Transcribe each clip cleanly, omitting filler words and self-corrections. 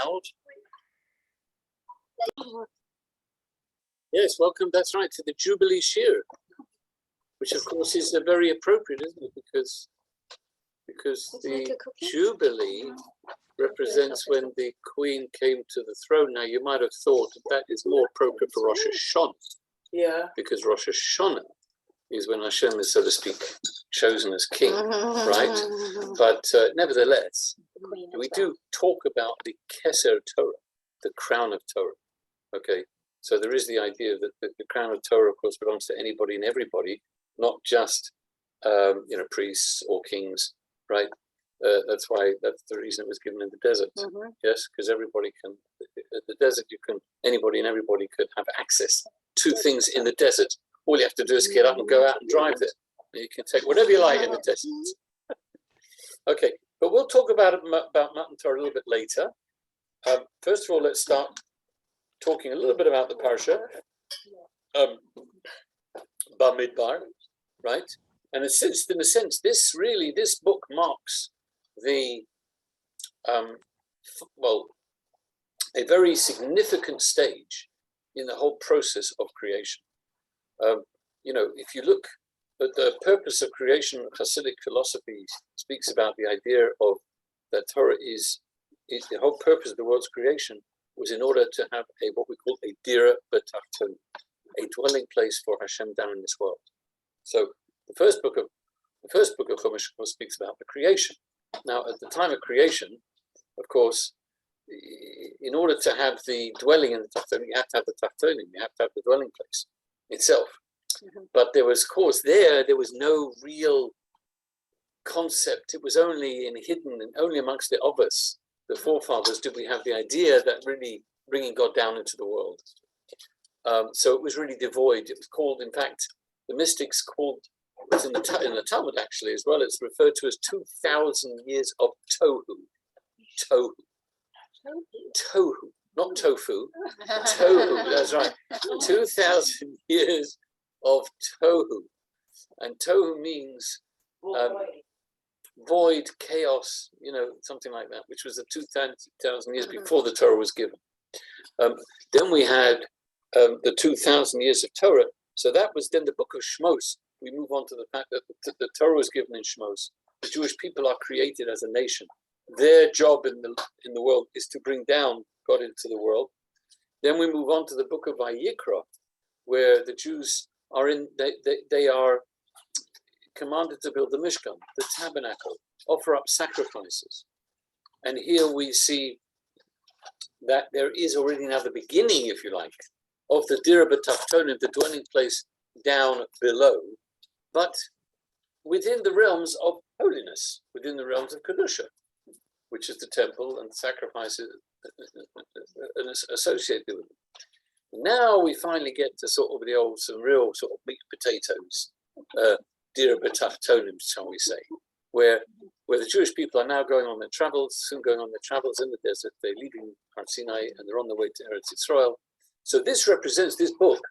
Out. Yes, welcome. That's right, to the Jubilee Shiur, which of course is very appropriate, isn't it? Because the Jubilee represents when the Queen came to the throne. Now, you might have thought that is more appropriate for Rosh Hashanah. Yeah. Because Rosh Hashanah is when Hashem is, so to speak, chosen as king, right? But nevertheless, we do talk about the Keser Torah, the crown of Torah. Okay, so there is the idea that the crown of Torah, of course, belongs to anybody and everybody, not just priests or kings, right? That's the reason it was given in the desert. Yes, because everybody can. At the desert, anybody and everybody could have access to things in the desert. All you have to do is get up and go out and drive there. You can take whatever you like in the desert. Okay, but we'll talk about Matan Torah a little bit later. First of all, let's start talking a little bit about the Parsha, Bamidbar, right? And in a sense, this book marks the a very significant stage in the whole process of creation. If you look at the purpose of creation, Hasidic philosophy speaks about the idea of that Torah is the whole purpose of the world's creation was in order to have what we call a dira b'tachton, a dwelling place for Hashem down in this world. So the first book of Chumash speaks about the creation. Now, at the time of creation, of course, in order to have the dwelling in the Tachtonim, you have to have the Tachtonim, you have to have the dwelling place itself. But there was no real concept. It was only hidden, and only amongst the Avos, the forefathers, did we have the idea that really bringing God down into the world. So it was really devoid. It was called, in fact, the mystics called, it's in the Talmud actually as well, it's referred to as 2,000 years of tohu. Tohu, not tofu. Tohu, that's right. 2,000 years of tohu. And tohu means void, chaos, something like that, which was the 2,000 years before the Torah was given. Then we had the 2,000 years of Torah. So that was then the book of Shmos. We move on to the fact that the Torah was given in Shmos. The Jewish people are created as a nation. Their job in the world is to bring down God into the world. Then we move on to the book of Vayikra, where the Jews are they are commanded to build the Mishkan, the tabernacle, offer up sacrifices. And here we see that there is already now the beginning, if you like, of the Dira B'Tachtonim, the dwelling place down below, but within the realms of holiness, within the realms of Kedusha, which is the temple and sacrifices associated with it. Now we finally get to sort of some real sort of meat potatoes, Dira B'Tachtonim, shall we say, where the Jewish people are now going on their travels in the desert. They're leaving Har Sinai and they're on their way to Eretz Yisrael. So this book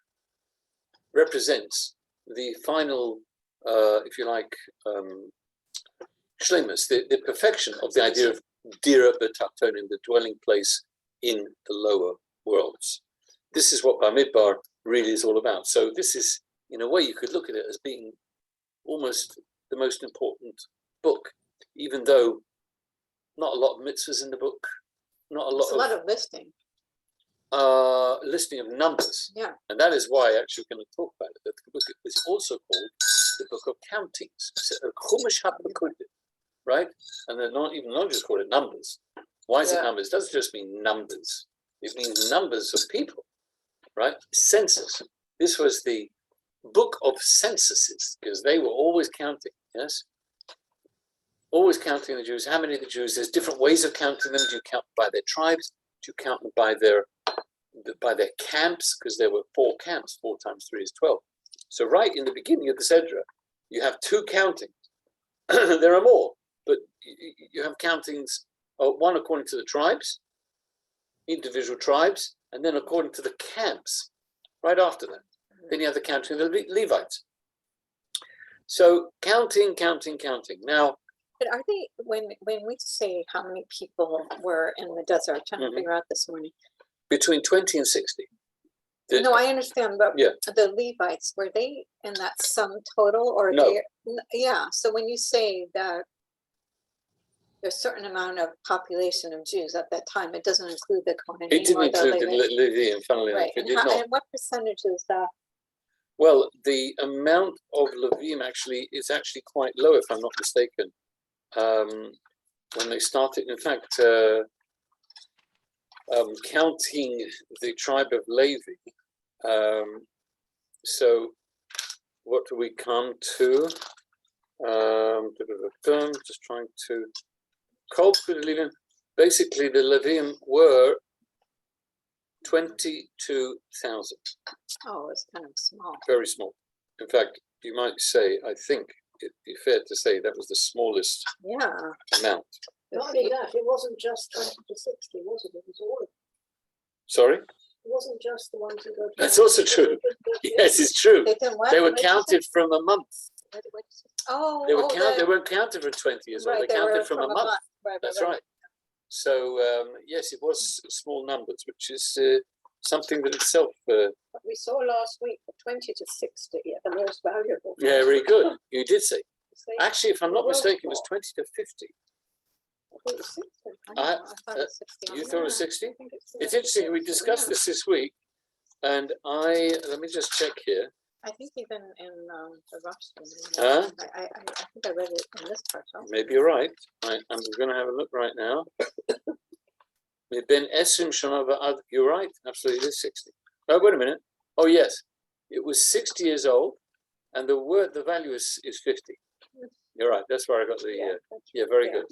represents the final, if you like, shlemus, the perfection of the idea of Dira B'Tachtonim, the dwelling place in the lower worlds. This is what Bamidbar really is all about. So this is, in a way, you could look at it as being almost the most important book, even though not a lot of mitzvahs in the book, not a lot of listing. Listing of numbers. Yeah. And that is why actually we're going to talk about it. That the book is also called the book of countings, Chumash HaPekudei, right? And they're not just call it numbers. Why is it numbers? It doesn't just mean numbers. It means numbers of people, right? Census. This was the book of censuses, because they were always counting, yes? Always counting the Jews. How many of the Jews? There's different ways of counting them. Do you count by their tribes? Do you count them by their camps? Because there were 4 camps. 4 times 3 is 12. So right in the beginning of the Sedra, you have 2 countings. There are more, but you have countings, one according to the tribes, individual tribes, and then according to the camps, right after that. Then you have the counting of the Levites. So counting. Now, But are they, when we say how many people were in the desert, trying to figure out this morning? Between 20 and 60. No, I understand, but Yeah. the Levites, were they in that sum total, or No. Yeah, so when you say that there's a certain amount of population of Jews at that time, it doesn't include the Kohanim. It didn't include the Levites. Levium, funnily enough, Right, it did not. and what percentage is that? Well, the amount of Levium actually is actually quite low, if I'm not mistaken. When they started, in fact, counting the tribe of Levi, so what do we come to? Just trying to basically the Levium were 22,000. Oh, it's kind of small. Very small. In fact, you might say, I think it'd be fair to say that was the smallest amount. Not only that, it wasn't just 20 to 60, was it? It was all of them. Sorry? It wasn't just the ones who go to. That's also true. Yes, it's true. They were counted from a month. Oh, they weren't counted from 20 years old. Right, they counted from a month. Right, That's right. So yes, it was small numbers, which is something that itself. But we saw last week 20 to 60 are the most valuable. Yeah, very good. You did say. Actually, if I'm not mistaken, it was 20 to 50. I thought it was 60. I thought it was 60. You thought it was 60? It's interesting. We discussed this week, and let me just check here. I think even in the Rosh. Huh? I think I read it in this part. Maybe you're right. I'm going to have a look right now. You're right. Absolutely, it is 60. Oh, wait a minute. Oh, yes. It was 60 years old, and the value is 50. You're right. That's where I got the. Very good.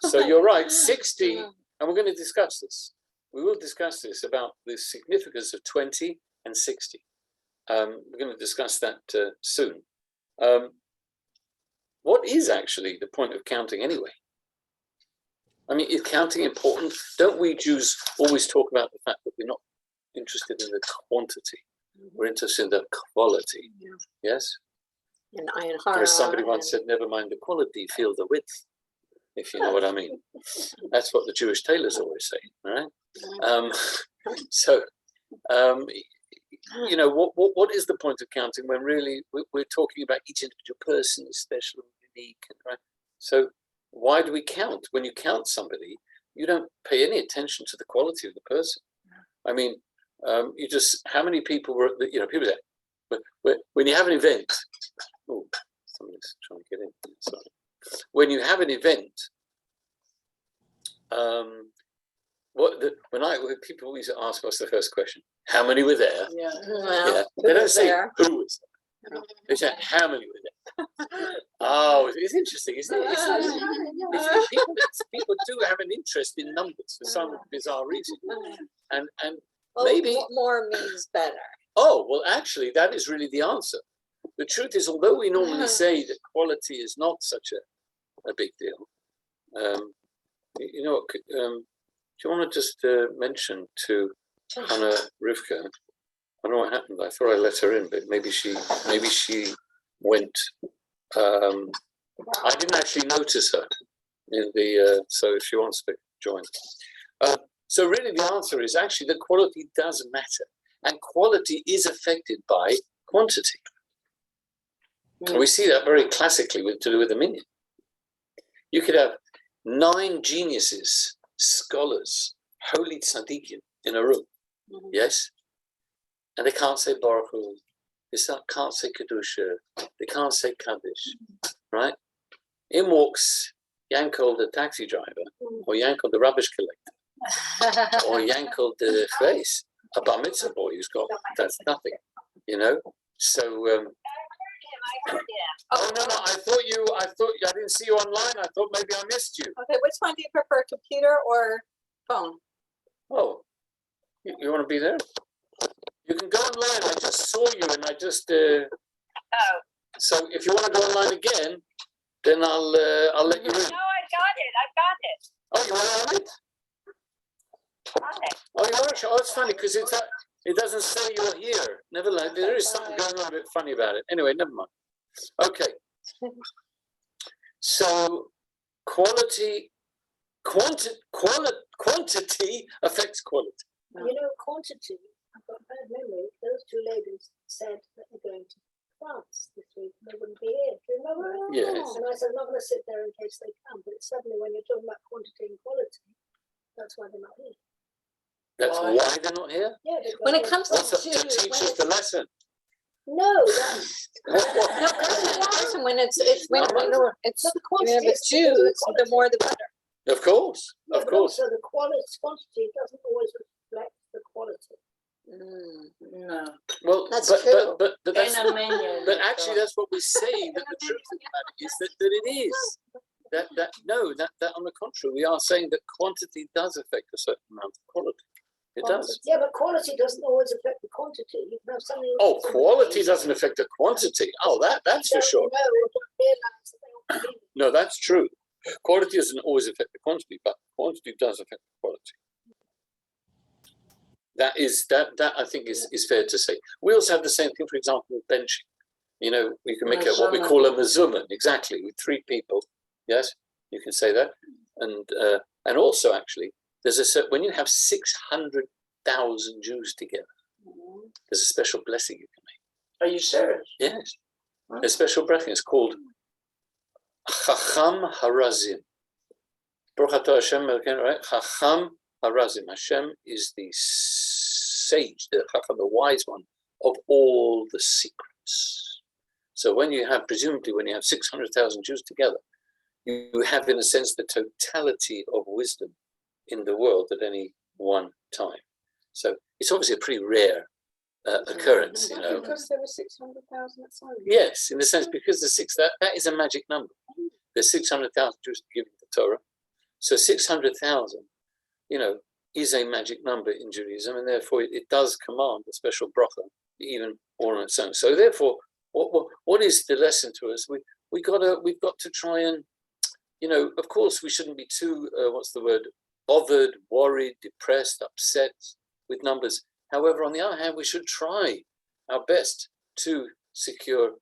So you're right. 60, and we're going to discuss this. We will discuss this about the significance of 20 and 60. We're going to discuss that soon. What is actually the point of counting anyway? I mean, is counting important? Don't we Jews always talk about the fact that we're not interested in the quantity? We're interested in the quality. Yes? And Ayin Hara. As somebody once said, never mind the quality, feel the width, if you know what I mean. That's what the Jewish tailors always say, right? You know, what is the point of counting when really we're talking about each individual person is special and unique, right? So why do we count? When you count somebody, you don't pay any attention to the quality of the person. I mean, you just, how many people were, people say, when you have an event, oh, somebody's trying to get in, sorry. When you have an event, when people always ask what's the first question, how many were there? They don't say who was there. They say how many were there. Oh, it's interesting, isn't it? People do have an interest in numbers for some bizarre reason, and maybe more means better. Oh, well, actually, that is really the answer. The truth is, although we normally say that quality is not such a big deal, you know what? Do you want to just mention to Hannah Rivka? I don't know what happened. I thought I let her in, but maybe she went. I didn't actually notice her in the. So if she wants to join, so really the answer is actually that quality does matter, and quality is affected by quantity. And we see that very classically to do with the minyan. You could have 9 geniuses, scholars, holy tzaddikim in a room, yes? And they can't say Baruch Hu, they can't say Kedusha, they can't say Kaddish, right? In walks Yankel the taxi driver, or Yankel the rubbish collector, or Yankel the face, a bar mitzvah boy who's got, that's nothing, you know? So, oh no! I thought I didn't see you online. I thought maybe I missed you. Okay, which one do you prefer, computer or phone? Oh, you want to be there? You can go online. I just saw you, and I just. So if you want to go online again, then I'll let you in. No, I got it. Oh, you are on it? Oh, you are? Oh, it's funny because it doesn't say you're here. Nevertheless, there is something going on a bit funny about it. Anyway, never mind. Okay. So quantity affects quality. You know, quantity, I've got a bad memory. Those two ladies said that they're going to France this week and they wouldn't be here. Do you remember? Yes. And I said, I'm not going to sit there in case they come. But suddenly, when you're talking about quantity and quality, that's why they're not here. That's why they're not here. Yeah, because When it comes to What's up to Jews, teach us the lesson? no, that's no, when it's when No, no, it's the when quantity it's is the Jews, the quality. more the better. Of course, Yeah, of but course. also the quantity doesn't always reflect the quality. No. Well, That's but true. that's In a menu. but actually that's what we're saying. That the truth of the matter is that it is. That on the contrary, we are saying that quantity does affect a certain amount of quality. It does. Yeah, but quality doesn't always affect the quantity. You can have something. Oh, quality doesn't affect the quantity. Oh, that's for sure. No, we don't realize that they all mean. No, that's true. Quality doesn't always affect the quantity, but quantity does affect the quality. That I think is fair to say. We also have the same thing, for example, with benching. You know, we can make what we call a mazuman, exactly, with 3 people. Yes, you can say that. And also, actually, there's when you have 600,000 Jews together, there's a special blessing you can make. Are you serious? Yes, a special blessing. It's called Chacham Harazim. Baruch atah Hashem, right? Chacham Harazim. Hashem is the sage, the Chacham, the wise one of all the secrets. So when you have 600,000 Jews together, you have, in a sense, the totality of wisdom in the world at any one time. So it's obviously a pretty rare occurrence, you know. Because there were 600,000 at Sinai. Yes, in a sense, because that is a magic number. There's 600,000 Jews given the Torah. So 600,000, you know, is a magic number in Judaism, and therefore it does command a special bracha, even all on its own. So therefore, what is the lesson to us? We've got to try and, you know, of course we shouldn't be too bothered, worried, depressed, upset with numbers. However, on the other hand, we should try our best to secure,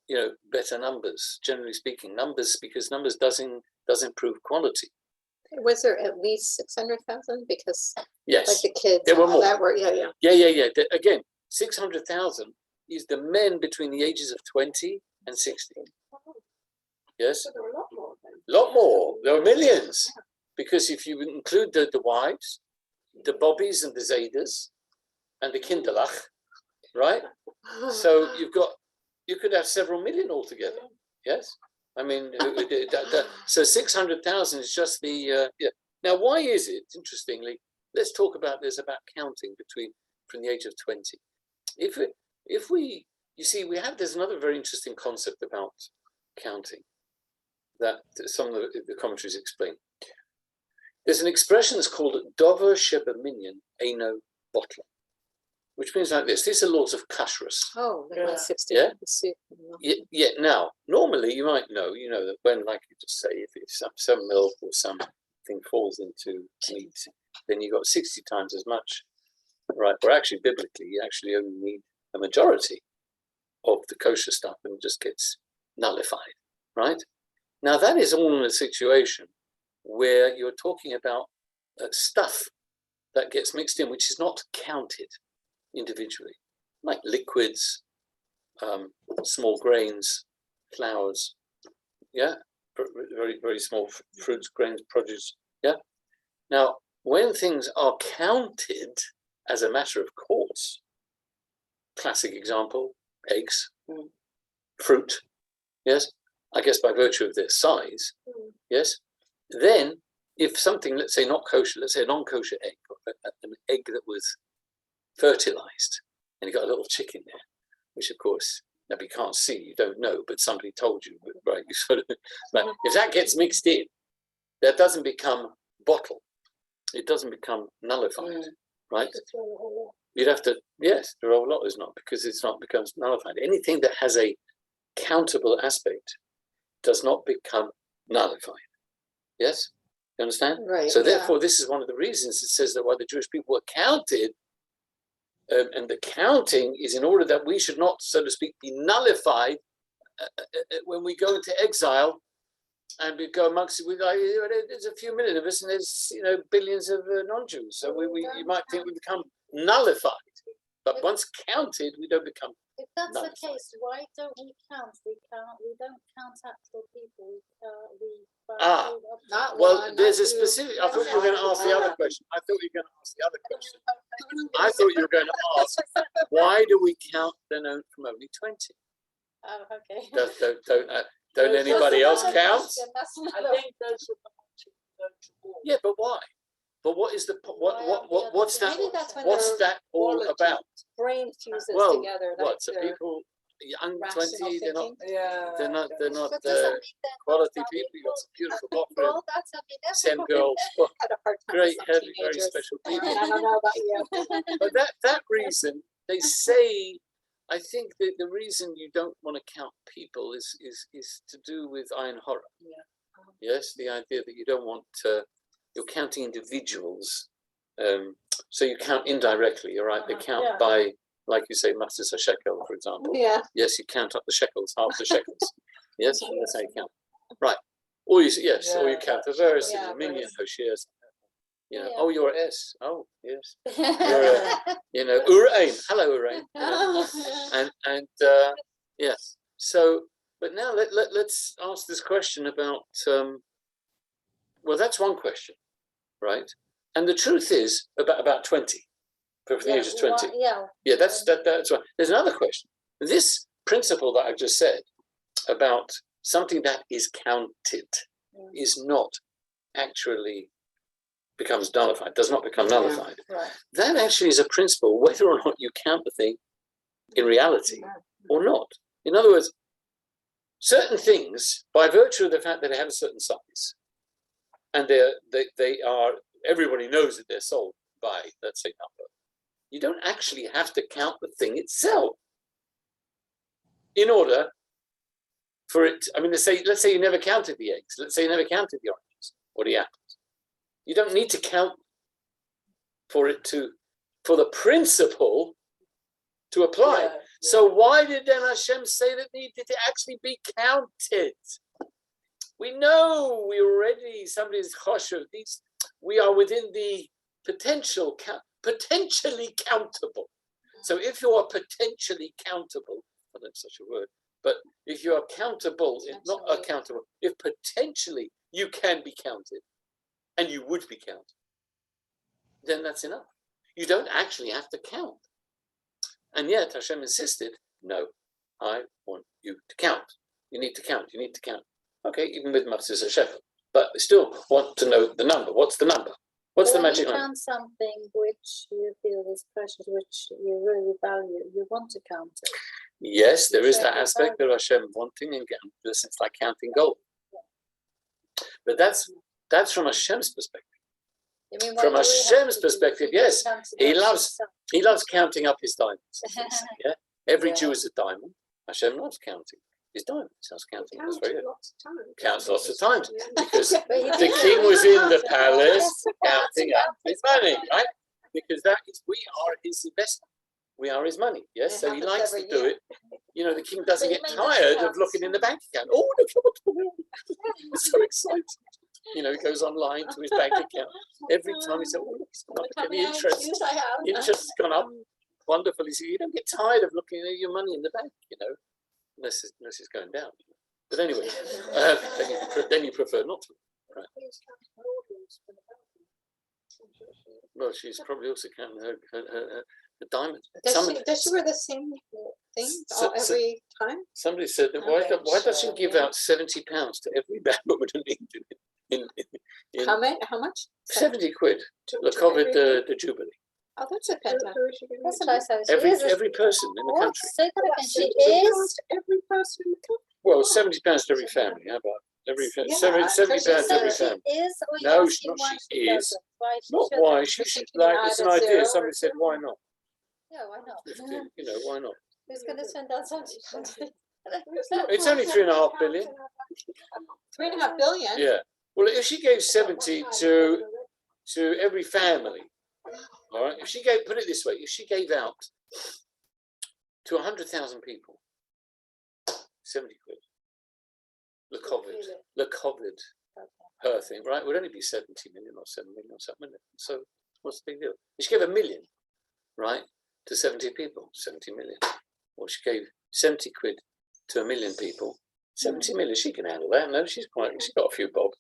you know, better numbers. Generally speaking, because numbers does improve quality. Was there at least 600,000? Because Yes, like the kids, there were and all more. that were yeah. Yeah. Again, 600,000 is the men between the ages of 20 and 60. Yes, So there were a lot more then. a lot more. There are millions, because if you include the wives, the bobbies and the zaydas, and the kinderlach, right? So you could have several million altogether. Yes, I mean, so 600,000 is just the yeah. Now, why is it? Interestingly, let's talk about counting from the age of 20. If we you see, there's another very interesting concept about counting that some of the commentaries explain. There's an expression that's called dover sheba minyan eino botla, which means like this. These are laws of kashrus. Oh, the 160. Yeah? The soup. Yeah. Now, normally you might know, that when, like you just say, if some milk or something falls into meat, then you got 60 times as much, right? Or actually, biblically, you actually only need a majority of the kosher stuff, and it just gets nullified, right? Now, that is all in a situation where you're talking about stuff that gets mixed in, which is not counted individually, like liquids, small grains, flours, yeah, very, very small fruits, grains, produce, yeah. Now, when things are counted as a matter of course, classic example, eggs, fruit, yes, I guess by virtue of their size, yes, then if something, let's say not kosher, let's say a non-kosher egg, or an egg that was fertilized, and you got a little chick in there, which of course, now you can't see, you don't know, but somebody told you, right? You sort of, but if that gets mixed in, that doesn't become bottle, it doesn't become nullified, right? You'd have to, yes, the whole lot is not, because it's not becomes nullified. Anything that has a countable aspect does not become nullified. Yes, you understand? Right. So therefore, this is one of the reasons it says that why the Jewish people were counted, and the counting is in order that we should not, so to speak, be nullified when we go into exile and we go amongst it. There's a few million of us, and there's billions of non-Jews. So you might think we become nullified, but once counted, we don't become. If that's nullified. the case, why don't we count? We don't count actual people. Not Well, one, there's not a two. specific. I thought you were going to ask the other question. I thought you were going to ask, why do we count then from only 20? Oh, okay. Don't anybody else count? I think those are Yeah, but why? But what is what's that? Maybe that's when What's their that all about? brain fuses Well, together. what? So their people young rational 20, they're not. thinking. Yeah. They're not But does that mean that quality people. You got some beautiful offering. well, that's something that's Same girls. Well, had a hard time great, with some heavy, very teenagers. special I people. don't know about you. But that reason, they say, I think that the reason you don't want to count people is to do with Ayin Hora. Yeah. Yes, the idea that you don't want you're counting individuals, so you count indirectly. You're right. They count Yeah. by, like you say, Masses a shekel, for example. Yeah. Yes, you count up the shekels, half the shekels. Yes, that's how you count. Right. Or you or you count the various Yeah, million Hoshias. Yeah. Oh, you're S. Oh, yes. You're Urain. Hello, Urain. And yes. So, but now let's ask this question about. Well, that's one question, right? And the truth is about 20, for the age of 20. Yeah, that's right. There's another question. This principle that I've just said about something that is counted is not actually becomes nullified, does not become nullified. Right. That actually is a principle, whether or not you count the thing in reality or not. In other words, certain things, by virtue of the fact that they have a certain size, and they are, everybody knows that they're sold by, let's say, number. You don't actually have to count the thing itself in order for it. I mean, let's say you never counted the eggs. Let's say you never counted the oranges or the apples. You don't need to count for the principle to apply. Yeah. So why did then Hashem say that needed to actually be counted? We know somebody's choshev. We are within the potentially countable. So if you are potentially countable, I don't know such a word, but if you are countable, not accountable, if potentially you can be counted, and you would be counted, then that's enough. You don't actually have to count. And yet Hashem insisted, no, I want you to count. You need to count. You need to count. Okay, even with Moses a shepherd, but I still want to know the number. What's the number? What's the magic number? When you count something which you feel is precious, which you really value, you want to count it. Yes, there is that aspect of Hashem wanting and getting. It's like counting gold. But that's from Hashem's perspective. From Hashem's perspective, yes, he loves counting up his diamonds. Yeah, every Jew is a diamond. Hashem loves counting his diamonds. He loves counting. That's very good. Counts lots of times because the king was in the palace counting up his money, right? Because we are his investment. We are his money. Yes, so he likes to do it. The king doesn't get tired of looking in the bank account. Oh, look at what's going on! It's so exciting. He goes online to his bank account. Every time he says, oh, he's gone up. The interest has gone up. Wonderful. You don't get tired of looking at your money in the bank, unless it's going down. But anyway, then you prefer not to. Right. Well, she's probably also counting her diamond. Does she wear the same thing every time? Somebody said that why does she give out £70 to every man woman in How much? 70 quid. The COVID, the Jubilee. Oh, that's a fantastic. That's what I said. Every person in the country. Say that again. She is every person in the country. Well, £70 to every family. How about every family? £70 to every family. No, not she is. Not why. She should, it's an idea. Somebody said, why not? Yeah, why not? Why not? Who's going to send out £70? It's only 3.5 billion. 3.5 billion? Yeah. Well, if she gave 70 to every family, all right. If she put it this way, if she gave out to 100,000 people, 70 quid. the COVID, her thing, right? It would only be 70 million or 7 million or something. So what's the big deal? She gave $1 million, right, to 70 people, 70 million. Or she gave 70 quid to 1 million people. 70 million, she can handle that. No, she's got a few bob.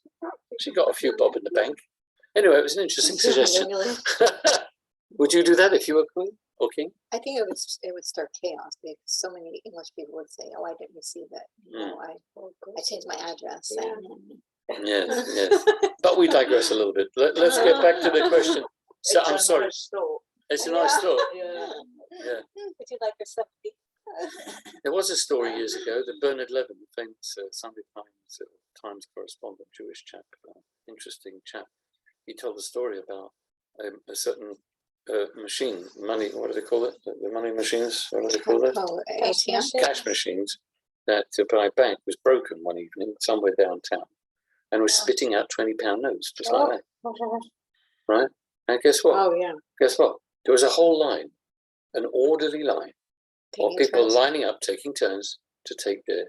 She got a few bob in the bank. Anyway, it was an interesting suggestion. Would you do that if you were queen or king? I think it would start chaos because so many English people would say, "Oh, I didn't receive it. I changed my address." Yes, yes. But we digress a little bit. Let's get back to the question. So I'm sorry. It's a nice thought. Yeah. Yeah. Would you like your 70? There was a story years ago that Bernard Levin, the famous Sunday Times correspondent, Jewish chap, interesting chap, he told a story about a certain machine, money, what do they call it? The money machines, what do they call it? Oh, ATM. Cash machines that by a bank was broken one evening somewhere downtown and was spitting out £20 notes, just like that. Right? And guess what? Oh yeah. Guess what? There was a whole line, an orderly line of people lining up, taking turns to take their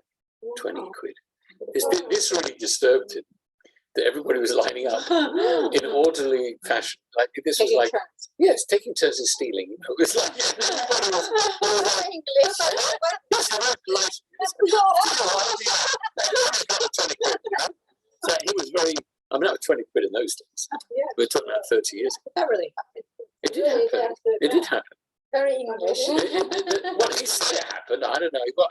20 quid. This really disturbed him, that everybody was lining up in orderly fashion. Like this was like, yes, taking turns in stealing. You know, it was like So he was very. I mean, that was 20 quid in those days. We're talking about 30 years ago. That really happened. It did happen. It did happen. Very English. Well, he said it happened. I don't know. Well,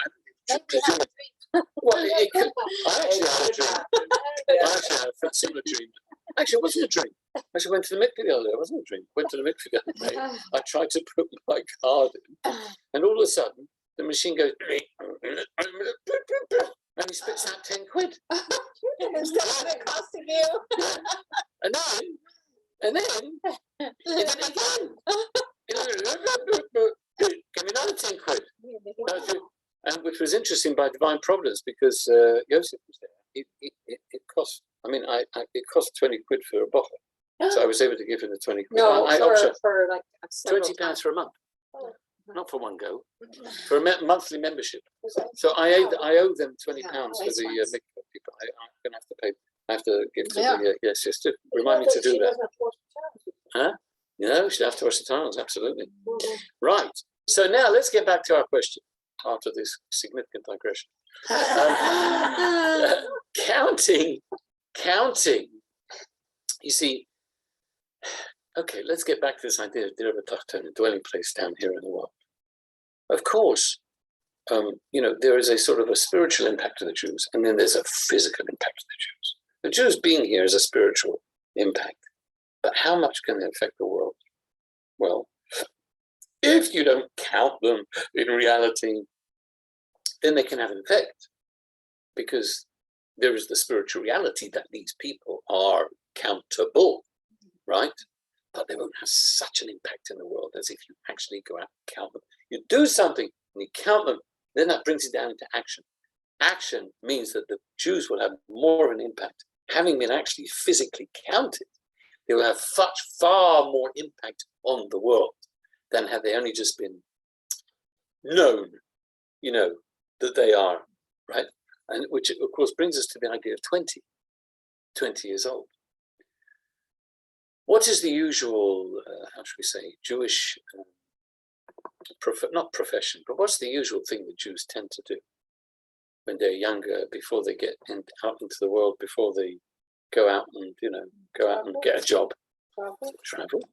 it could, I actually had a dream. I actually had a similar dream. Actually, it wasn't a dream. I actually went to the mikveh the other day. It wasn't a dream. Went to the mikveh the other day. I tried to put my card in, and all of a sudden, the machine goes, and he spits out 10 quid. It's costing you. And then it did it again. Give me another 10 quid. And which was interesting by divine providence because Joseph was there. It cost, I mean, it cost 20 quid for a bottle. So I was able to give him the 20 quid. No, I for like £20 for a month. Not for one go, for a monthly membership. So I owe them £20 for the mikveh people. I'm going to have to pay. I have to give to the yes, just to remind me to do that. Huh? No, she'd have to wash the tiles, absolutely. Right. So now let's get back to our question after this significant digression. Counting. You see, okay, let's get back to this idea of a dwelling place down here in the world. Of course, there is a sort of a spiritual impact to the Jews, and then there's a physical impact to the Jews. The Jews being here is a spiritual impact, but how much can they affect the world? Well, if you don't count them in reality, then they can have an effect, because there is the spiritual reality that these people are countable, right? But they won't have such an impact in the world as if you actually go out and count them. You do something and you count them, then that brings it down into action. Action means that the Jews will have more of an impact. Having been actually physically counted, they will have far more impact on the world than had they only just been known, that they are, right? And which, of course, brings us to the idea of 20 years old. What is the usual, how should we say, Jewish, not profession, but what's the usual thing that Jews tend to do when they're younger, before they get out into the world, before they go out and, get a job? Travel?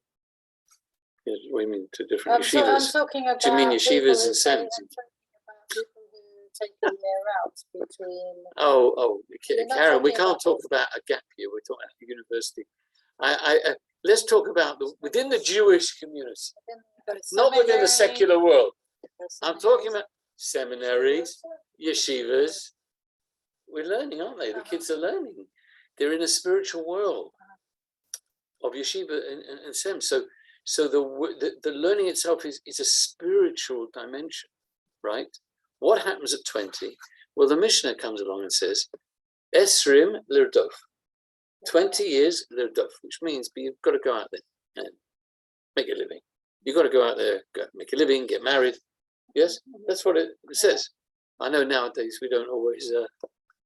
Yes, what do you mean to different yeshivas? I'm talking about. Do you mean yeshivas and Saints? I'm talking about people who take the year out between. Karen, we can't talk about a gap year. We're talking about university. Let's talk about within the Jewish community, not within the secular world. I'm talking about seminaries, yeshivas. We're learning, aren't they? The kids are learning. They're in a spiritual world of yeshiva and sem. So the learning itself is a spiritual dimension, right? What happens at 20? Well, the Mishnah comes along and says, Esrim lirdof. 20 years lirdof, which means you've got to go out there and make a living. You've got to go out there, make a living, get married. Yes, that's what it says. I know nowadays we don't always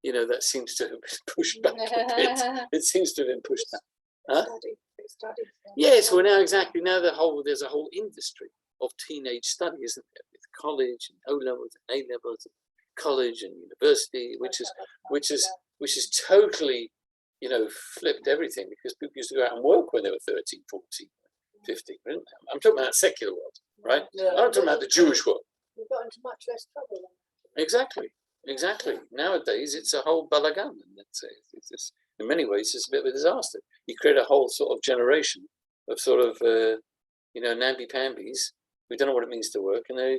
that seems to have been pushed back a bit. It seems to have been pushed back. Huh? They studied. Yes, well now there's a whole industry of teenage study, isn't there? With college and O levels and A levels, and college and university, which is totally, flipped everything, because people used to go out and work when they were 13, 14, 15. I'm talking about the secular world, right? I'm not talking about the Jewish world. We got into much less trouble then. Exactly. Nowadays, it's a whole balagan, and it's in many ways, it's a bit of a disaster. You create a whole sort of generation of sort of, namby-pambies who don't know what it means to work, and they're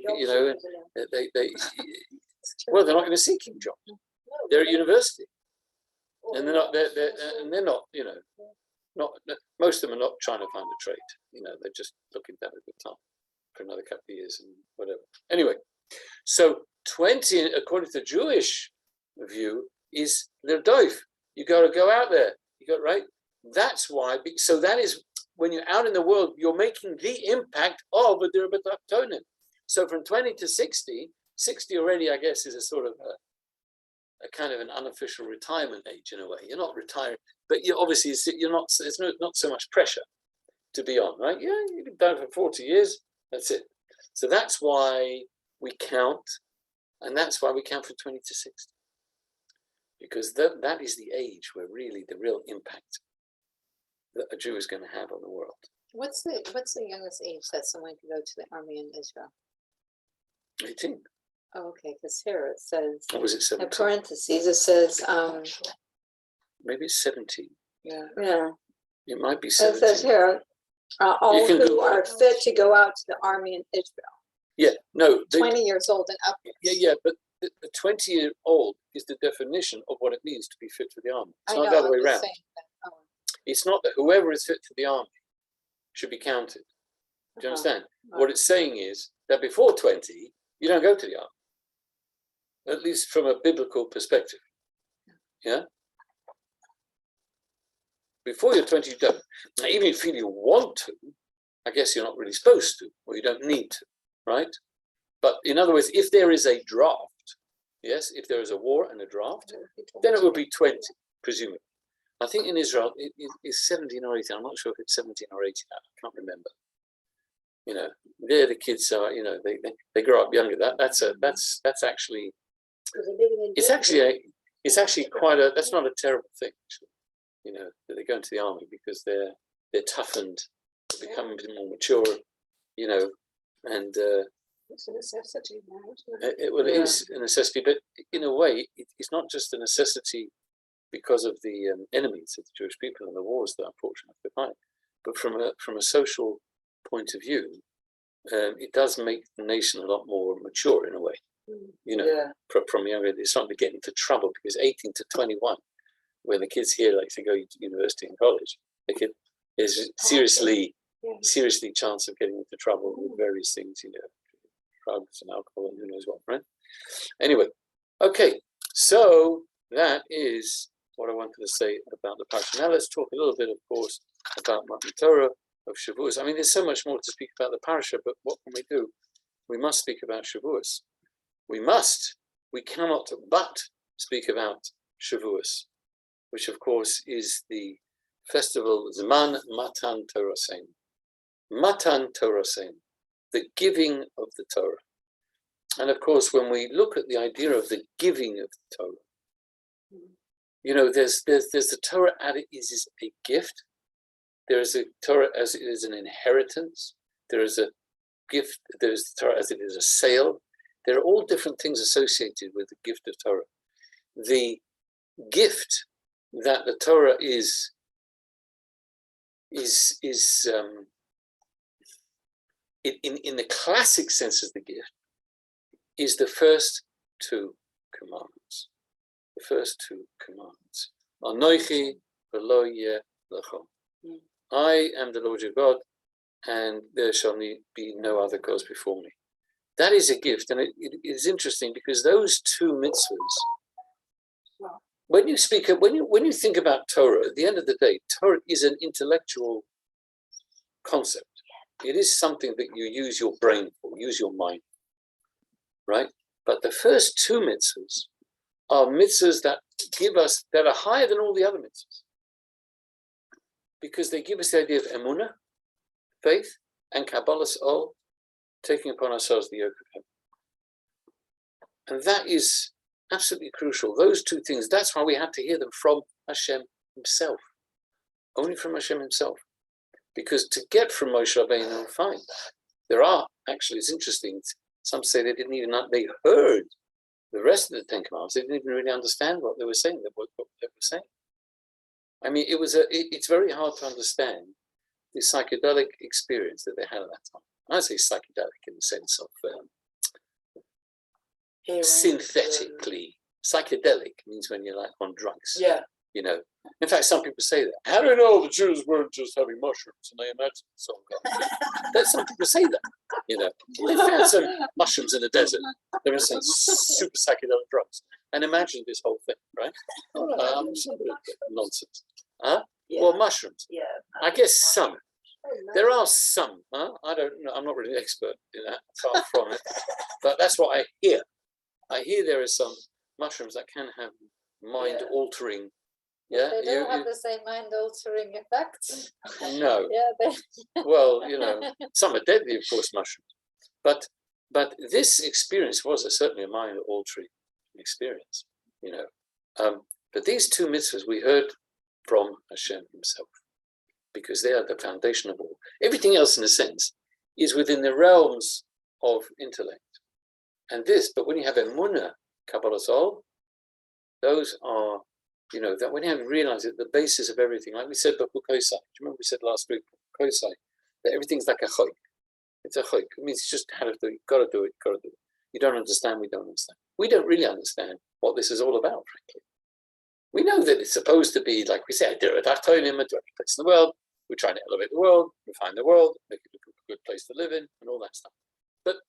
not even seeking jobs. They're at university, and they're not, not most of them are not trying to find a trade. They're just looking down a good time for another couple of years and whatever. Anyway, so 20, according to the Jewish view, is l'rdof. You got to go out there. You got right. That's why. So that is when you're out in the world, you're making the impact of a dirbat tonin. So from 20 to 60 already, I guess, is a sort of a kind of an unofficial retirement age in a way. You're not retiring, but obviously you're not. There's not so much pressure to be on, right? Yeah, you've been done for 40 years. That's it. So that's why we count, and that's why we count from 20 to 60, because that is the age where really the real impact that a Jew is going to have on the world. What's the youngest age that someone can go to the army in Israel? 18. Oh, okay, because here it says, Or was it in 17? parentheses, it says, Maybe it's 17. yeah. It might be It 17. says here, all can who Google are fit to go out to the army in Israel, Yeah, no. 20 years old and up. Yeah, but the 20-year-old is the definition of what it means to be fit for the army. It's I not know, the other I'm way just around. saying that. Oh, It's not that whoever is fit for the army should be counted. Do you understand? What it's saying is that before 20, you don't go to the army, at least from a biblical perspective. Yeah? Before you're 20, you don't. Now, even if you want to, I guess you're not really supposed to, or you don't need to, right? But in other words, if there is a draft, yes, if there is a war and a draft, then it would be 20, presumably. I think in Israel it is 17 or 18. I'm not sure if it's 17 or 18. I can't remember. They're the kids are. They grow up younger. That's actually. It's actually quite a. That's not a terrible thing, actually. That they go into the army because they're toughened, they become a bit more mature. And it's a necessity now, isn't it? it is a necessity, but in a way, it's not just a necessity because of the enemies of the Jewish people and the wars that unfortunately have to fight, but from a social point of view, it does make the nation a lot more mature in a way. From younger, it's not to get into trouble, because 18 to 21, when the kids here like to go to university and college, there's seriously chance of getting into trouble with various things, drugs and alcohol and who knows what, right? Anyway, okay, so that is what I wanted to say about the Parsha. Now let's talk a little bit, of course, about Matan Torah of Shavuos. I mean, there's so much more to speak about the Parsha, but what can we do? We must speak about Shavuos. We cannot but speak about Shavuos, which of course is the festival Zman Matan Torah. Matan Torah, the giving of the Torah. And of course, when we look at the idea of the giving of the Torah, there's the Torah as it is a gift. There is a Torah as it is an inheritance. There is a gift. There is the Torah as it is a sale. There are all different things associated with the gift of Torah. The gift that the Torah is in the classic sense of the gift, is the first two commandments. The first two commandments. Anochi v'lo yeh lecha. I am the Lord your God, and there shall be no other gods before me. That is a gift, and it is interesting because those two mitzvahs. When you think about Torah, at the end of the day, Torah is an intellectual concept. It is something that you use your brain for, use your mind, right? But the first two mitzvahs are mitzvahs that are higher than all the other mitzvahs. Because they give us the idea of emunah, faith, and kabbalas ol, taking upon ourselves the yoke of heaven. And that is absolutely crucial. Those two things, that's why we have to hear them from Hashem himself. Only from Hashem himself. Because to get from Moshe Rabbeinu, fine. There are, actually, it's interesting, some say they heard the rest of the Ten Commandments, they didn't even really understand what they were saying, what they were saying. I mean, it's very hard to understand the psychedelic experience that they had at that time. I say psychedelic in the sense of synthetically. Psychedelic means when you're like on drugs. Yeah. You know, in fact, some people say that. How do you know the Jews weren't just having mushrooms and they imagined the song God? Some people say that. You know, they found some mushrooms in the desert. They were saying super psychedelic drugs and imagined this whole thing, right? Nonsense. Huh? Yeah. Well, mushrooms. Yeah. I guess some. There are some. Huh? I don't know. I'm not really an expert in that. Far from it. But that's what I hear. I hear there are some mushrooms that can have mind-altering. Yeah, They don't have the same mind-altering effects. No. Yeah, Well, you know, some are deadly, of course, mushrooms. But this experience was certainly a mind-altering experience, you know. But these two mitzvahs we heard from Hashem himself, because they are the foundation of all. Everything else, in a sense, is within the realms of intellect. And but when you have emunah, kabbalas ol, those are, you know, that when you have realized it, the basis of everything, like we said about Kosai. Do you remember we said last week, Kosai, that everything's like a choik. It's a choik. It means it's just how to do it, got to do it, got to do it. You don't understand, we don't understand. We don't really understand what this is all about, frankly. We know that it's supposed to be, like we said, do it, place in the world. We're trying to elevate the world, refine the world, make it a good place to live in, and all that stuff. But,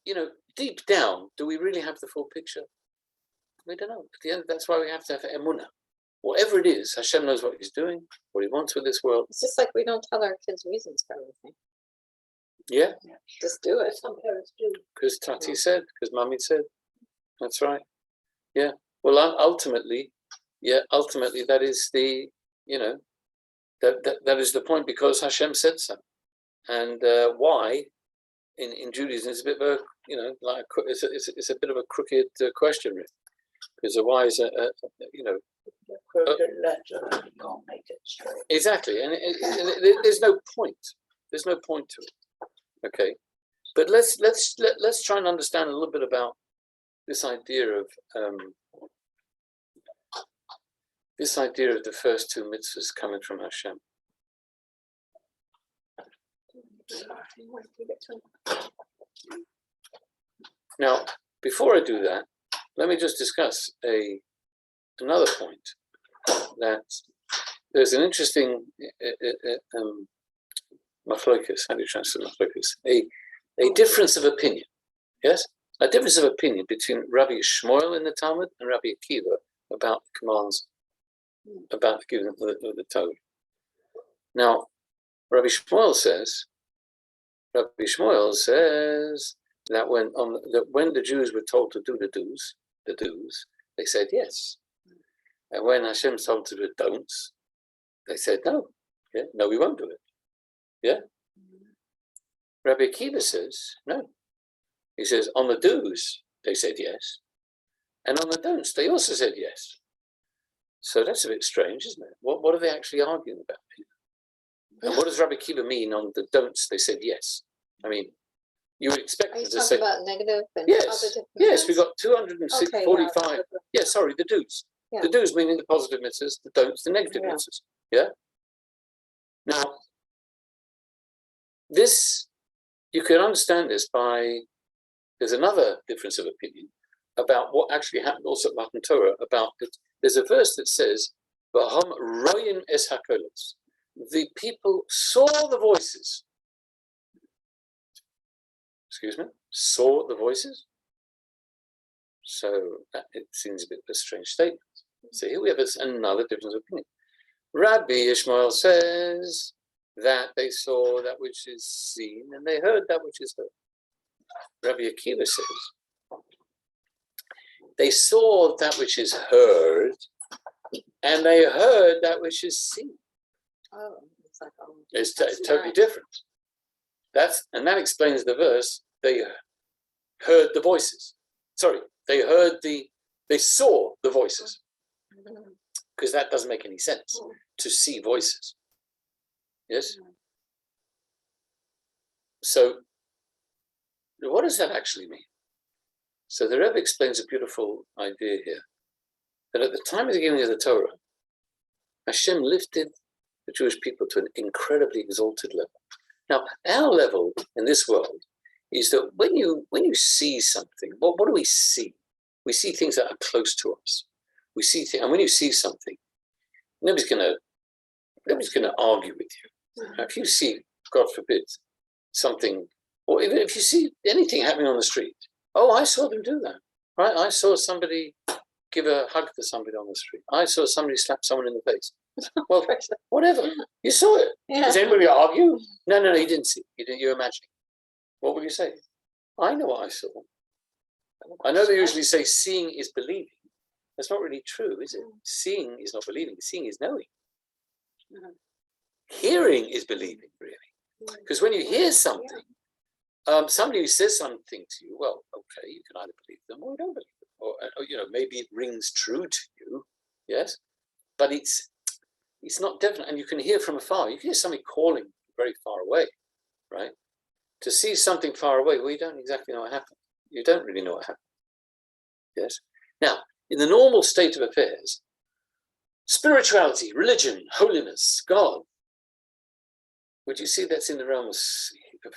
you know, deep down, do we really have the full picture? We don't know. At the end, that's why we have to have emunah. Whatever it is, Hashem knows what he's doing, what he wants with this world. It's just like we don't tell our kids reasons for everything. Yeah. Just do it. Some parents do. Because Tati said, because Mummy said. That's right. Yeah. Well, ultimately, that is the, you know, that is the point, because Hashem said so. And why, in Judaism, it's a bit of a, you know, like it's a bit of a crooked question, really. Because the why is you know, Crooked letter, you can't make it straight. exactly, and there's no point. There's no point to it. Okay, but let's try and understand a little bit about this idea of the first two mitzvahs coming from Hashem. Now, before I do that, let me just discuss another point, that there's an interesting machlokas, how do you translate machlokas? A difference of opinion, yes? A difference of opinion between Rabbi Shmuel in the Talmud and Rabbi Akiva about the commands, about giving the Torah. Now, Rabbi Shmuel says that when the Jews were told to do the do's, they said yes. And when Hashem told to do the don'ts, they said no. Yeah, no, we won't do it. Yeah. Rabbi Akiva says no. He says on the do's they said yes, and on the don'ts they also said yes. So that's a bit strange, isn't it? What are they actually arguing about here? And what does Rabbi Akiva mean on the don'ts they said yes? I mean, you would expect Are you them to talking say about negative and yes. positive? Yes, we mitzvahs? got 245. Yeah, sorry, the do's. Yeah. The do's meaning the positive mitzvahs, the don'ts, the negative Yeah. mitzvahs. Yeah. Now, this, you can understand this by, there's another difference of opinion about what actually happened also at Matan Torah, about it. There's a verse that says, V'ham royin es hakolos. The people saw the voices. Excuse me? Saw the voices? So it seems a bit of a strange statement. So here we have another difference of opinion. Rabbi Ishmael says that they saw that which is seen and they heard that which is heard. Rabbi Akiva says, They saw that which is heard, and they heard that which is seen. Oh, it's like, oh, It's that's totally right. different. That explains the verse. They heard the voices. Sorry, they saw the voices, because that doesn't make any sense to see voices. Yes. So, what does that actually mean? So the Rebbe explains a beautiful idea here, that at the time of the giving of the Torah, Hashem lifted the Jewish people to an incredibly exalted level. Now, our level in this world is that when you see something, what do we see? We see things that are close to us. We see things, and when you see something, nobody's gonna argue with you. Now, if you see, God forbid, something, or even if you see anything happening on the street, oh, I saw them do that, right? I saw somebody give a hug to somebody on the street. I saw somebody slap someone in the face. Well, whatever. You saw it. Yeah. Does anybody argue? No, you didn't see it. You're imagining. What will you say? I know what I saw. I know they usually say seeing is believing. That's not really true, is it? Seeing is not believing. Seeing is knowing. Hearing is believing, really. Because when you hear something, somebody who says something to you, well, okay, you can either believe them or you don't believe them. Or maybe it rings true to you, yes? But it's not definite, and you can hear from afar. You can hear somebody calling very far away, right? To see something far away, well, you don't exactly know what happened. You don't really know what happened. Yes? Now, in the normal state of affairs, spirituality, religion, holiness, God, would you see that's in the realm of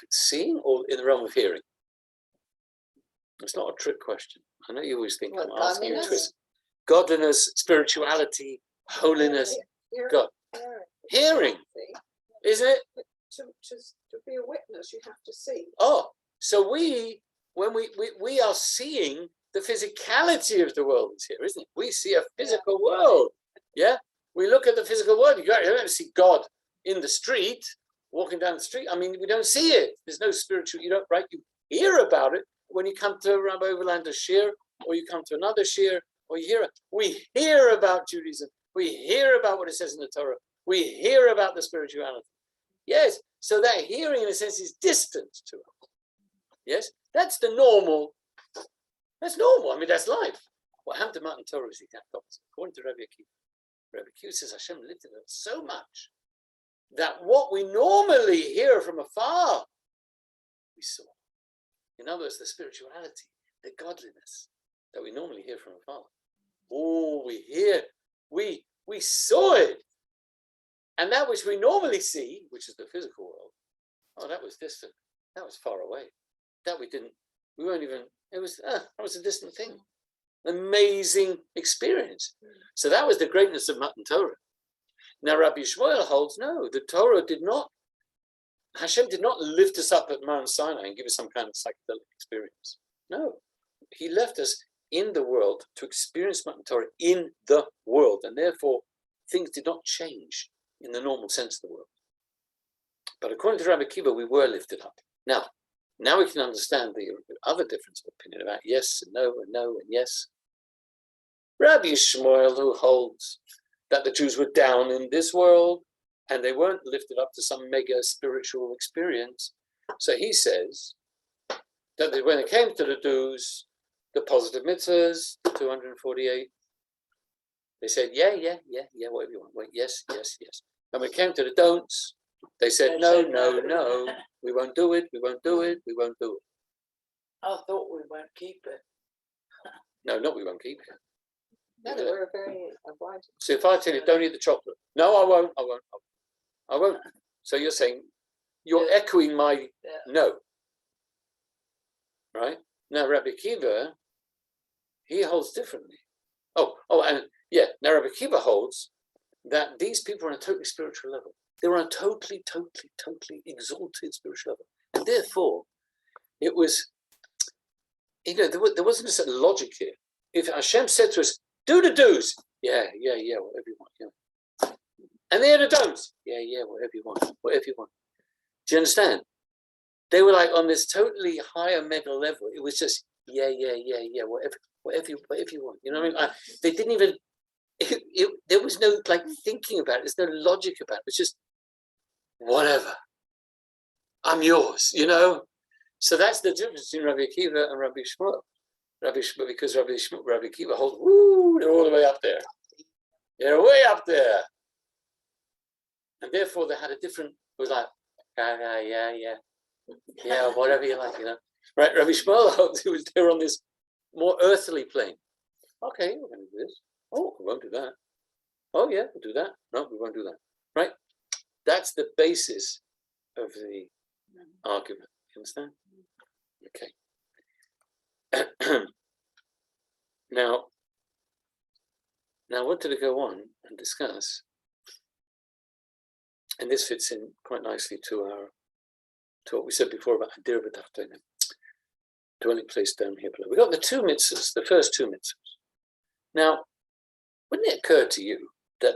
seeing or in the realm of hearing? It's not a trick question. I know you always think I'm asking you a twist. Godliness, spirituality, holiness, God. Hearing, isn't it? To be a witness, you have to see. Oh, so when we are seeing the physicality of the world is here, isn't it? We see a physical world. Yeah, we look at the physical world. You don't see God in the street, walking down the street. I mean, we don't see it. There's no spiritual. You don't, right? You hear about it when you come to Rabbi Overlander Shiur, or you come to another Shiur, or we hear about Judaism. We hear about what it says in the Torah. We hear about the spirituality. Yes, so that hearing, in a sense, is distant to us. Yes, that's the normal. That's normal. I mean, that's life. What happened to Matan Torah is the exact opposite. According to Rabbi Akiva, Rabbi Akiva says Hashem lifted it so much that what we normally hear from afar, we saw. In other words, the spirituality, the godliness that we normally hear from afar. Oh, we saw it. And that which we normally see, which is the physical world, oh, that was distant. That was far away. That that was a distant thing. Amazing experience. So that was the greatness of Matan Torah. Now, Rabbi Shmuel holds, no, the Torah Hashem did not lift us up at Mount Sinai and give us some kind of psychedelic experience. No, he left us in the world to experience Matan Torah in the world, and therefore things did not change in the normal sense of the world. But according to Rabbi Akiva, we were lifted up. Now we can understand the other difference of opinion about yes and no and yes. Rabbi Shmuel, who holds that the Jews were down in this world and they weren't lifted up to some mega spiritual experience. So he says that when it came to the do's, the positive mitzvahs, 248, they said, yeah, whatever you want. Wait, yes. And when it came to the don'ts, they said, no, we won't do it. I thought we won't keep it. No, not we won't keep it. No, they were very obliging. So if I tell you, don't eat the chocolate. No, I won't. So you're saying, you're echoing my no. Right? Now, Rabbi Akiva, he holds differently. Now Rabbi Akiva holds that these people are on a totally spiritual level. They're on a totally exalted spiritual level. And therefore, it was, there wasn't a certain logic here. If Hashem said to us, do the do's, whatever you want, And they are the don'ts, whatever you want. Do you understand? They were like on this totally higher mental level. It was just, whatever. whatever you want. You know what I mean? They didn't even. There was no like thinking about it. There's no logic about it. It's just whatever. I'm yours. You know. So that's the difference between Rabbi Akiva and Rabbi Shmuel. Because Rabbi Akiva holds, they're all the way up there. They're way up there. And therefore they had a different, it was like, yeah, whatever you like, you know. Right, Rabbi Shmuel holds, they were on this more earthly plane. Okay, we're going to do this. Oh, we won't do that. Oh yeah, we'll do that. No, we won't do that. Right? That's the basis of the argument. You understand? Okay. Now I wanted to go on and discuss, and this fits in quite nicely to what we said before about Hadir B'Tachtonim, dwelling place down here below. We got the two mitzvahs, the first two mitzvahs. Now, wouldn't it occur to you that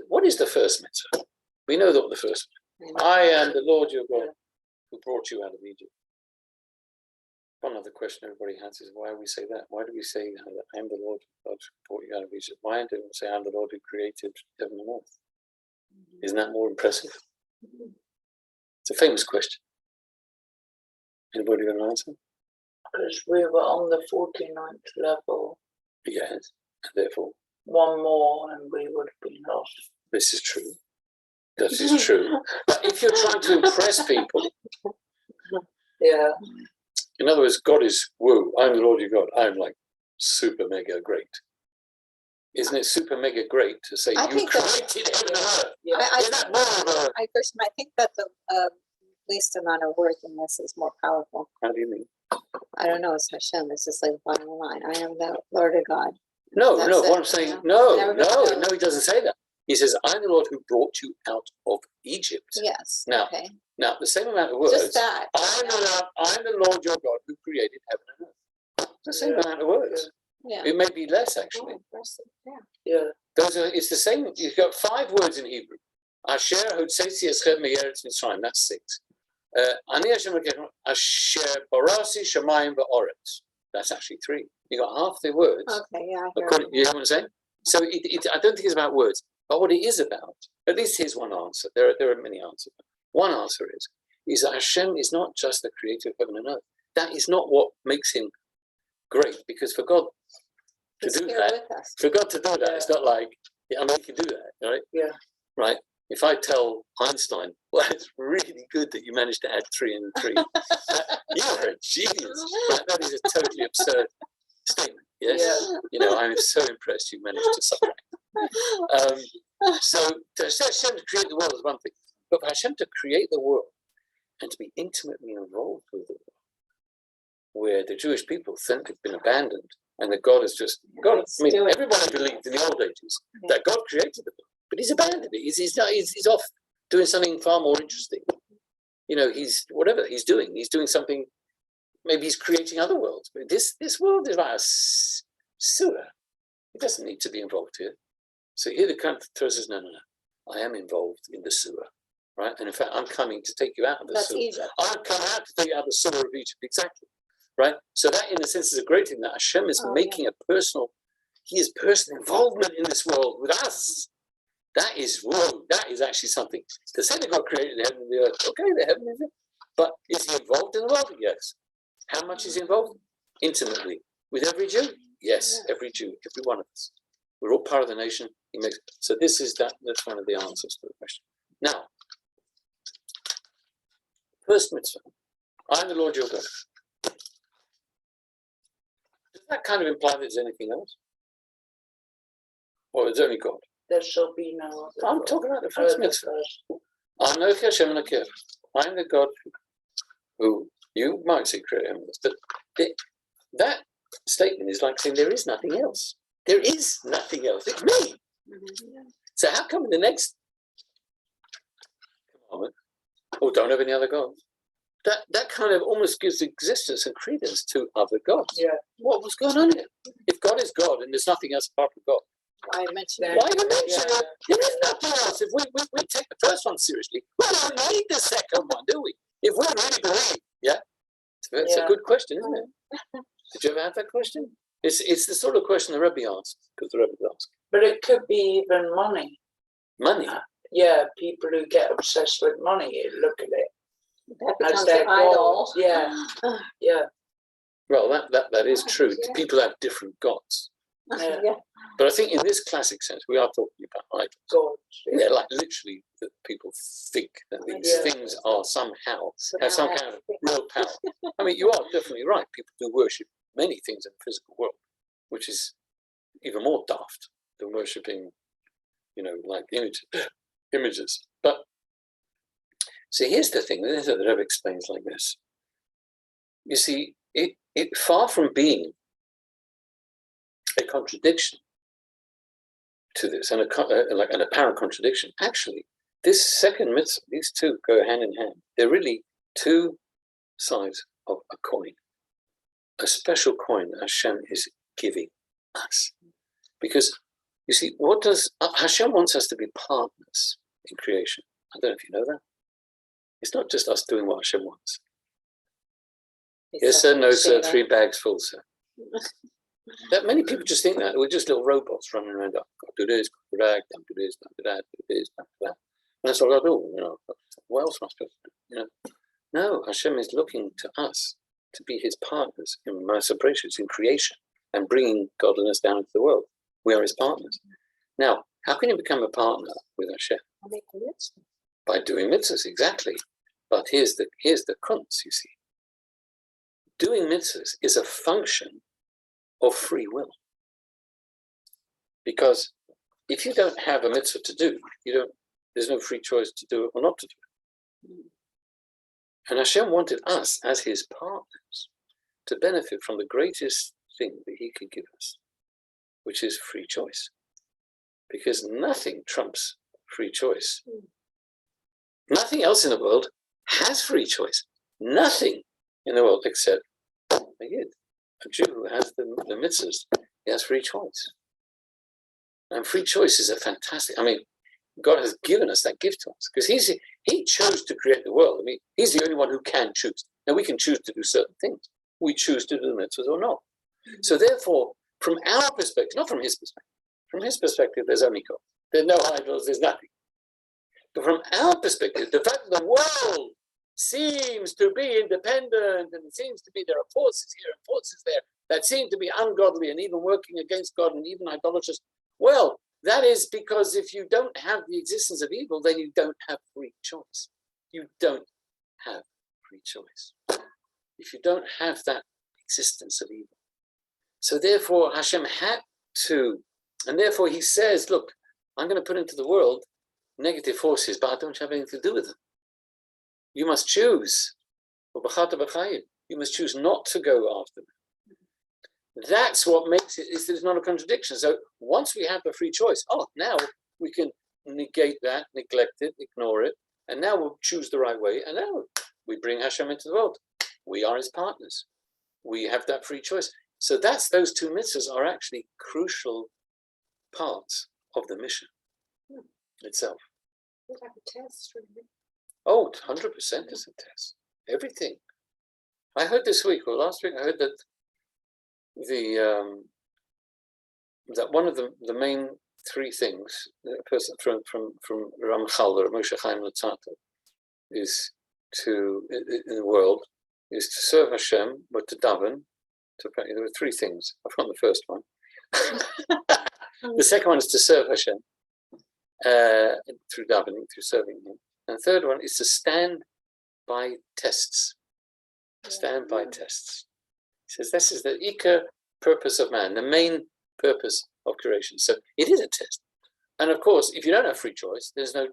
what is the first mitzvah? We know that the first one. I am the Lord your God who brought you out of Egypt. One other question everybody has is why we say that? Why do we say that I am the Lord God who brought you out of Egypt? Why don't we say I am the Lord who created heaven and earth? Isn't that more impressive? It's a famous question. Anybody going to answer? Because we were on the 49th level. Yes, and therefore One more and we would have been lost. this is true. That is true. But if you're trying to impress people, Yeah. in other words, God is woo. I'm the Lord your God. I'm like super mega great. Isn't it super mega great to say I you think that's- created heaven and earth? Yeah. Isn't that more of a, I think that the least amount of words in this is more powerful. how do you mean? I don't know, it's Hashem, it's just like the bottom line. I am the Lord of God. No, That's no, it, what I'm saying, yeah. no, Never mind, no. he doesn't say that. He says, I'm the Lord who brought you out of Egypt. Yes, Now, okay. Now, the same amount of words. Just that. I'm the Lord your God who created heaven and earth. It's the same amount of words. Yeah. It may be less, actually. Yeah. It's the same. You've got 5 words in Hebrew. Asher hotzesi eschem me'eretz Mitzrayim. That's 6. Ani Hashem Elokeichem asher barasi shamayim va'oretz. That's actually 3. You got half the words. Okay, yeah. I hear According, you know what I'm saying? So I don't think it's about words, but what it is about. At least here's one answer. There are many answers. One answer is that Hashem is not just the creator of heaven and earth. That is not what makes him great, because for God to He's do here that, with us. for God to do that, it's not like, yeah, I mean, he can do that, right? Yeah. Right? If I tell Einstein, well, it's really good that you managed to add 3 and 3. You're a genius. Right? That is a totally absurd statement. Yes? Yeah. You know, I'm so impressed you managed to subtract. So to Hashem to create the world is one thing, but for Hashem to create the world and to be intimately involved with the world, where the Jewish people think they've been abandoned and that God has just God. I mean, everybody believed in the old ages that God created the world, but He's abandoned it. He's off doing something far more interesting. You know, he's whatever he's doing something. Maybe he's creating other worlds, but this world is like a sewer. He doesn't need to be involved here. So here the Torah says, no. I am involved in the sewer, right? And in fact, I'm coming to take you out of the That's sewer. Egypt. I've come out to take you out of the sewer of Egypt, exactly, right? So that, in a sense, is a great thing that Hashem is making a personal. He is personal involvement in this world with us. That is actually something. To say that God created the heaven and the earth, okay, the heaven is it, but is He involved in the world? Yes. How much is He involved? Intimately. With every Jew? Yes, every Jew, every one of us. We're all part of the nation. So that's one of the answers to the question. Now, first mitzvah, I am the Lord your God. Does that kind of imply there's anything else? Or is it only God? There shall be no other. I'm talking about the first mitzvah. Anochi Hashem Elokeichem. I am the God who you might say created heaven, but that statement is like saying there is nothing else. There is nothing else. It's me. So how come in the next commandment, don't have any other gods? That kind of almost gives existence and credence to other gods. Yeah. What's going on here? If God is God and there's nothing else apart from God, I mentioned why even mention it? There is nothing else. If we take the first one seriously, we don't need the second one, do we? If we really believe, it's a good question, isn't it? Did you ever have that question? It's the sort of question the Rabbi asked, because the Rabbi asked. But it could be even money. Money. Yeah, people who get obsessed with money look at it That as becomes their the idol. goal. Yeah, yeah. Well, that is true. Yeah. People have different gods. Yeah. Yeah. But I think in this classic sense, we are talking about idols. God. Yeah, like literally that people think that these Yeah. things are somehow, have Somehow some kind of real power. I mean, you are definitely right. People do worship many things in the physical world, which is even more daft than worshipping, like images. But so here's the thing. This is what the Rebbe explains like this. You see, it far from being a contradiction to this, and like an apparent contradiction. Actually, this second mitzvah, these two go hand in hand. They're really two sides of a coin, a special coin Hashem is giving us. Because you see, what does Hashem wants us to be partners in creation? I don't know if you know that. It's not just us doing what Hashem wants. Yes, sir, no, sir, 3 bags full, sir. That many people just think that we're just little robots running around. Got to do this, got to do that, don't do this, don't do that, do this, don't do that. And that's all I do. What else am I supposed to do? No, Hashem is looking to us to be His partners in Maaseh in creation and bringing godliness down into the world. We are His partners. Now, how can you become a partner with Hashem? By doing mitzvahs, exactly. But here's the kunz, you see. Doing mitzvahs is a function of free will. Because if you don't have a mitzvah to do, there's no free choice to do it or not to do it. And Hashem wanted us as His partners to benefit from the greatest thing that He could give us, which is free choice. Because nothing trumps free choice. Nothing else in the world has free choice. Nothing in the world except a Yid, a Jew who has the mitzvahs. He has free choice. And free choice is a fantastic, God has given us that gift to us because He chose to create the world. He's the only one who can choose. Now we can choose to do certain things. We choose to do the mitzvahs or not. So therefore, from our perspective, not from His perspective, there's only God. There's no idols, there's nothing. But from our perspective, the fact that the world seems to be independent and it seems to be there are forces here and forces there that seem to be ungodly and even working against God and even idolatrous. Well, that is because if you don't have the existence of evil, then you don't have free choice. You don't have free choice. If you don't have that existence of evil. So therefore, Hashem had to, and therefore He says, look, I'm going to put into the world negative forces, but I don't have anything to do with them. You must choose. You must choose not to go after them. That's what makes it, it's not a contradiction. So once we have the free choice, now we can negate that, neglect it, ignore it, and now we'll choose the right way, and now we bring Hashem into the world. We are His partners. We have that free choice. So those two mitzvahs are actually crucial parts of the mission itself. It's like a test, really. 100% is a test. Everything. I heard this week or last week, I heard that that one of the main 3 things a person from Ramchal or Moshe Chaim Luzzatto is to in the world is to serve Hashem, but to daven, to pray. There were 3 things. I found the first one. The second one is to serve Hashem through davening, through serving Him, and the third one is to stand by tests. Stand by tests. He says this is the ikar purpose of man, the main purpose of creation. So it is a test. And of course, if you don't have free choice, there's no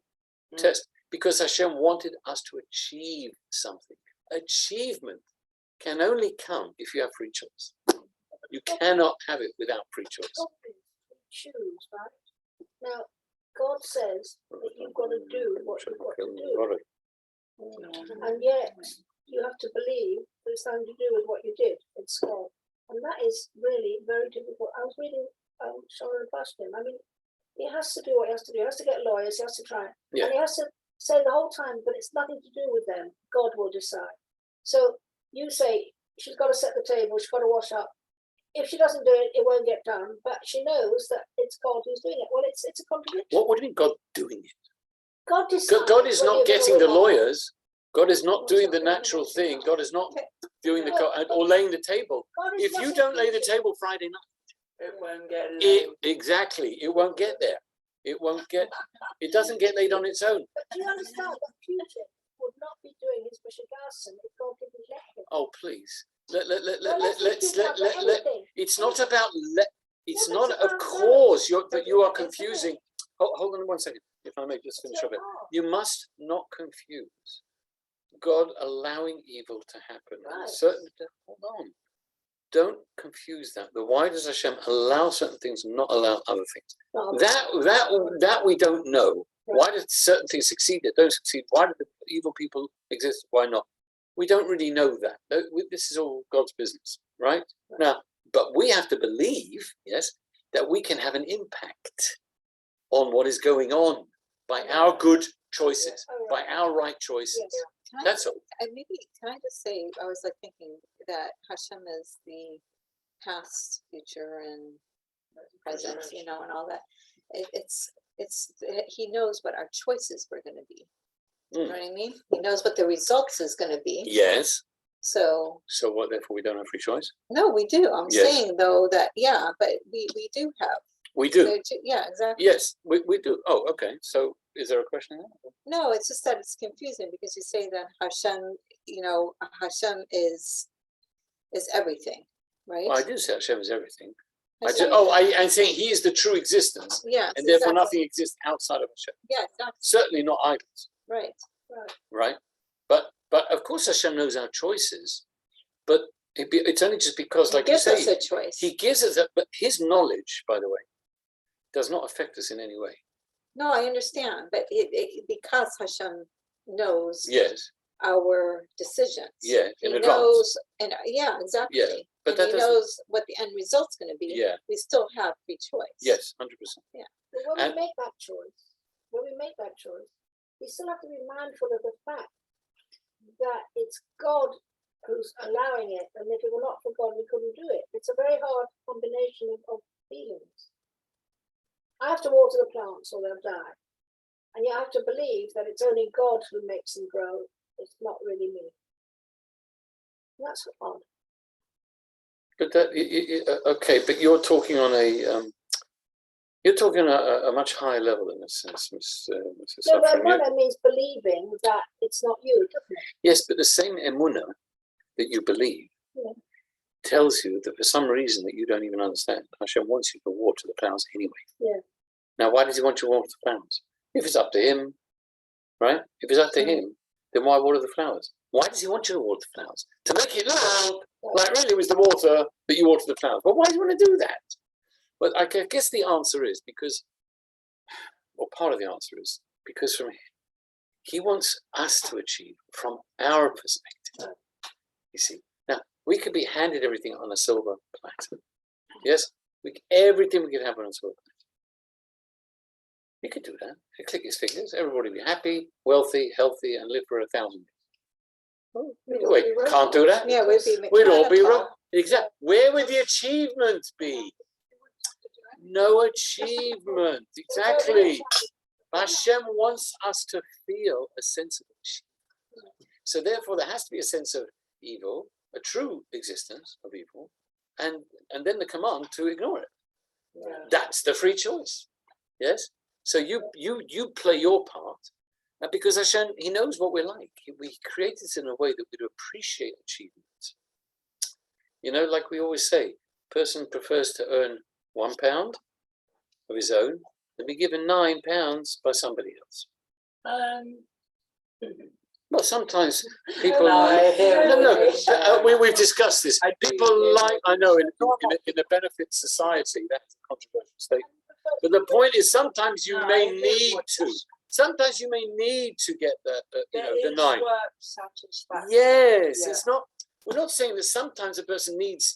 test because Hashem wanted us to achieve something. Achievement can only come if you have free choice. You cannot have it without free choice. Choose, right? Now, God says that you've got to do what you've got to do. And yet, you have to believe that it's something to do with what you did in school. And that is really very difficult. I was reading Shiur Bashkin. He has to do what he has to do. He has to get lawyers. He has to try. Yeah. And he has to say the whole time, but it's nothing to do with them. God will decide. So you say, she's got to set the table. She's got to wash up. if she doesn't do it, it won't get done. But she knows that it's God who's doing it. Well, it's a contradiction. What do you mean God doing it? God decides. God is whether not you're gonna getting the win or not. lawyers. God is not doing the natural thing. God is not doing or laying the table. God is If you not don't lay the executing. table Friday night, It won't get exactly, it won't get there. It doesn't get laid on its own. But do you understand that Putin would not be doing his Mishigasan if God didn't let him? Oh, please. It's not about it's not, of course, you are confusing. Hold on 1 second, if I may just finish off it. You must not confuse God allowing evil to happen. Hold on. Don't confuse that. Why does Hashem allow certain things and not allow other things? That we don't know. Why do certain things succeed that don't succeed? Why do the evil people exist? Why not? We don't really know that. This is all God's business, right? Now, but we have to believe, yes, that we can have an impact on what is going on by our good choices, by our right choices. That's all. And maybe can I just say, I was like thinking that Hashem is the past, future, and present, and all that. It's he knows what our choices were going to be. You know what I mean? He knows what the results is going to be. Yes. So what? Therefore, we don't have free choice. no, we do. I'm saying though that but we do have. We do. Yeah, exactly. Yes, we do. Oh, okay. So, is there a question there? No, it's just that it's confusing because you say that Hashem, Hashem is everything, right? Well, I do say Hashem is everything. I'm saying He is the true existence, yes, and therefore nothing exists outside of Hashem. Yeah, exactly. Certainly not idols. Right. But of course Hashem knows our choices, but it's only just because, like gives you say, us a choice. He gives us but His knowledge, by the way, does not affect us in any way. No, I understand, but because Hashem knows our decisions. Yeah, in He advance. knows, and exactly. Yeah, but and He knows what the end result's going to be. Yeah. We still have free choice. Yes, 100%. Yeah. But when we make that choice, we still have to be mindful of the fact that it's God who's allowing it, and if it were not for God, we couldn't do it. It's a very hard combination of feelings. I have to water the plants or they'll die. And you have to believe that it's only God who makes them grow. It's not really me. And that's odd. But okay, but you're talking on a much higher level in a sense, Mrs. No, but emunah means believing that it's not you, doesn't it? Yes, but the same emunah that you believe tells you that for some reason that you don't even understand, Hashem wants you to water the flowers anyway. Yeah. Now, why does He want you to water the flowers? If it's up to Him, right? If it's up to Him, then why water the flowers? Why does He want you to water the flowers? To make it look like really it was the water that you water the flowers. But why do you want to do that? But I guess the answer is because, or part of the answer is because He wants us to achieve from our perspective. You see, now we could be handed everything on a silver platter. Yes, everything we could have on a silver platter. You could do that. You click His fingers, everybody be happy, wealthy, healthy, and live for 1,000 years. Wait, can't do that? Yeah, we'd all be wrong. Exactly. Where would the achievement be? No achievement. Exactly. Hashem wants us to feel a sense of achievement. So therefore, there has to be a sense of evil, a true existence of evil, and then the command to ignore it. Yeah. That's the free choice. Yes. So you play your part, because Hashem, He knows what we're like. We create this in a way that we'd appreciate achievement. Like we always say, a person prefers to earn £1 of his own than be given £9 by somebody else. Well, sometimes people. We've discussed this. People like, I know, in a benefit society, that's a controversial statement. But the point is, sometimes you may need to. Sometimes you may need to get the 9. Yes, yeah. It's not. We're not saying that sometimes a person needs,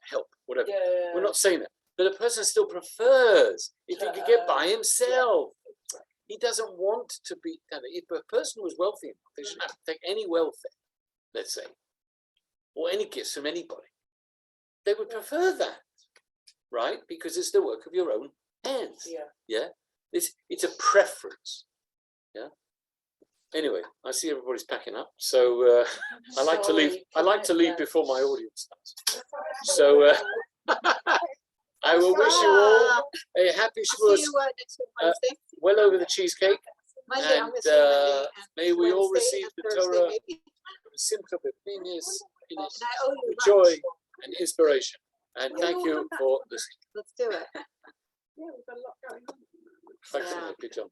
help, whatever. Yeah. We're not saying that. But a person still prefers if he could get by himself. He doesn't want to be. If a person was wealthy enough, they shouldn't have to take any welfare, let's say, or any gifts from anybody. they would prefer that, right? Because it's the work of your own hands. Yeah. It's a preference. Yeah. Anyway, I see everybody's packing up, so I like to leave. I like to leave before my audience starts. So I will wish you all a happy I'll see Shavuos, you next week, Wednesday. well over the cheesecake, Monday, I'm and gonna say Monday, and may we all Wednesday receive and the Thursday, Torah maybe. simcha b'pnimis in And I owe you with joy lunch. and inspiration. And Yeah, thank we'll you come back. for listening. Let's do it. Yeah, we've got a lot going on. Thanks, Yeah. good job.